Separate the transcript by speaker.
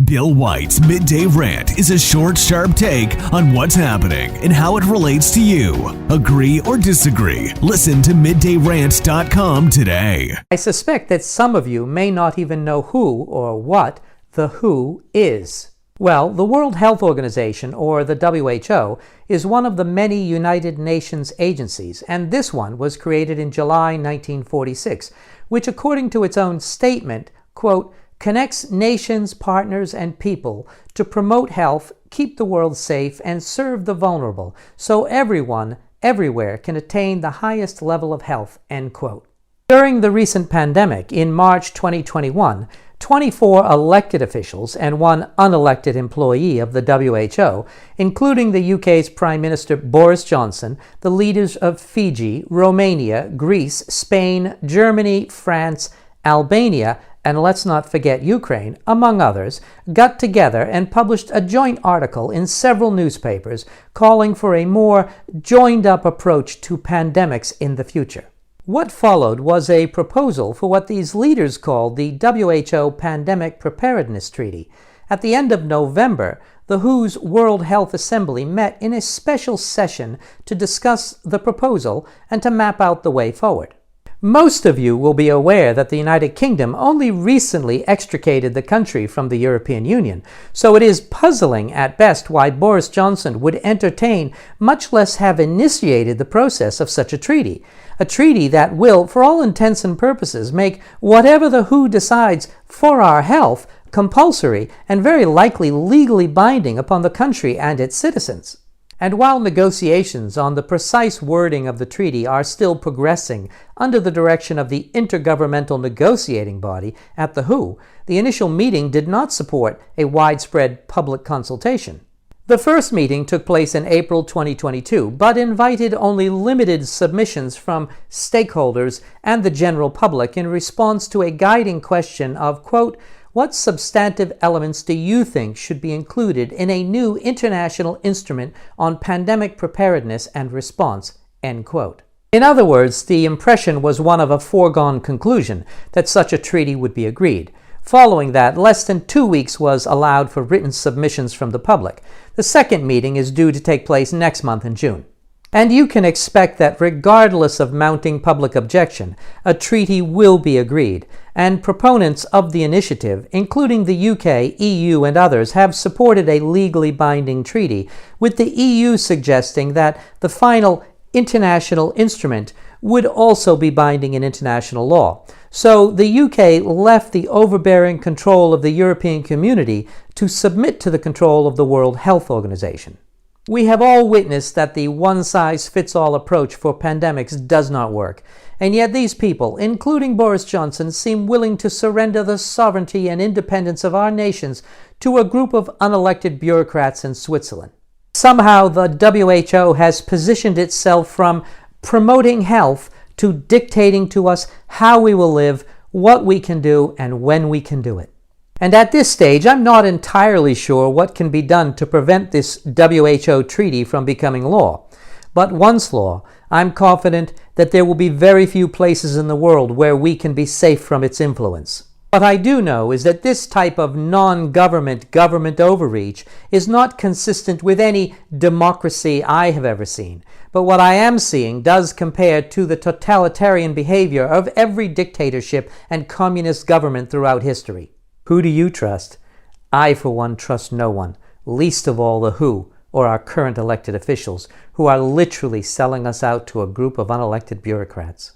Speaker 1: Bill White's Midday Rant is a short, sharp take on what's happening and how it relates to you. Agree or disagree? Listen to middayrant.com today.
Speaker 2: I suspect that some of you may not even know who or what the WHO is. Well, the World Health Organization, or the WHO, is one of the many United Nations agencies, and this one was created in July 1946, which, according to its own statement, quote, connects nations, partners, and people to promote health, keep the world safe, and serve the vulnerable, so everyone, everywhere, can attain the highest level of health, end quote. During the recent pandemic, in March 2021, 24 elected officials and one unelected employee of the WHO, including the UK's Prime Minister Boris Johnson, the leaders of Fiji, Romania, Greece, Spain, Germany, France, Albania, and let's not forget Ukraine, among others, got together and published a joint article in several newspapers calling for a more joined-up approach to pandemics in the future. What followed was a proposal for what these leaders called the WHO Pandemic Preparedness Treaty. At the end of November, the WHO's World Health Assembly met in a special session to discuss the proposal and to map out the way forward. Most of you will be aware that the United Kingdom only recently extricated the country from the European Union, so it is puzzling at best why Boris Johnson would entertain, much less have initiated the process of such a treaty that will, for all intents and purposes, make whatever the WHO decides for our health compulsory and very likely legally binding upon the country and its citizens. And while negotiations on the precise wording of the treaty are still progressing under the direction of the Intergovernmental Negotiating Body at the WHO, the initial meeting did not support a widespread public consultation. The first meeting took place in April 2022, but invited only limited submissions from stakeholders and the general public in response to a guiding question of, quote, what substantive elements do you think should be included in a new international instrument on pandemic preparedness and response? End quote. In other words, the impression was one of a foregone conclusion that such a treaty would be agreed. Following that, less than 2 weeks was allowed for written submissions from the public. The second meeting is due to take place next month in June. And you can expect that regardless of mounting public objection, a treaty will be agreed, and proponents of the initiative, including the UK, EU, and others, have supported a legally binding treaty, with the EU suggesting that the final international instrument would also be binding in international law. So the UK left the overbearing control of the European community to submit to the control of the World Health Organization. We have all witnessed that the one-size-fits-all approach for pandemics does not work, and yet these people, including Boris Johnson, seem willing to surrender the sovereignty and independence of our nations to a group of unelected bureaucrats in Switzerland. Somehow the WHO has positioned itself from promoting health to dictating to us how we will live, what we can do, and when we can do it. And at this stage, I'm not entirely sure what can be done to prevent this WHO treaty from becoming law. But once law, I'm confident that there will be very few places in the world where we can be safe from its influence. What I do know is that this type of non-government government overreach is not consistent with any democracy I have ever seen. But what I am seeing does compare to the totalitarian behavior of every dictatorship and communist government throughout history. Who do you trust? I, for one, trust no one, least of all the WHO or our current elected officials, who are literally selling us out to a group of unelected bureaucrats.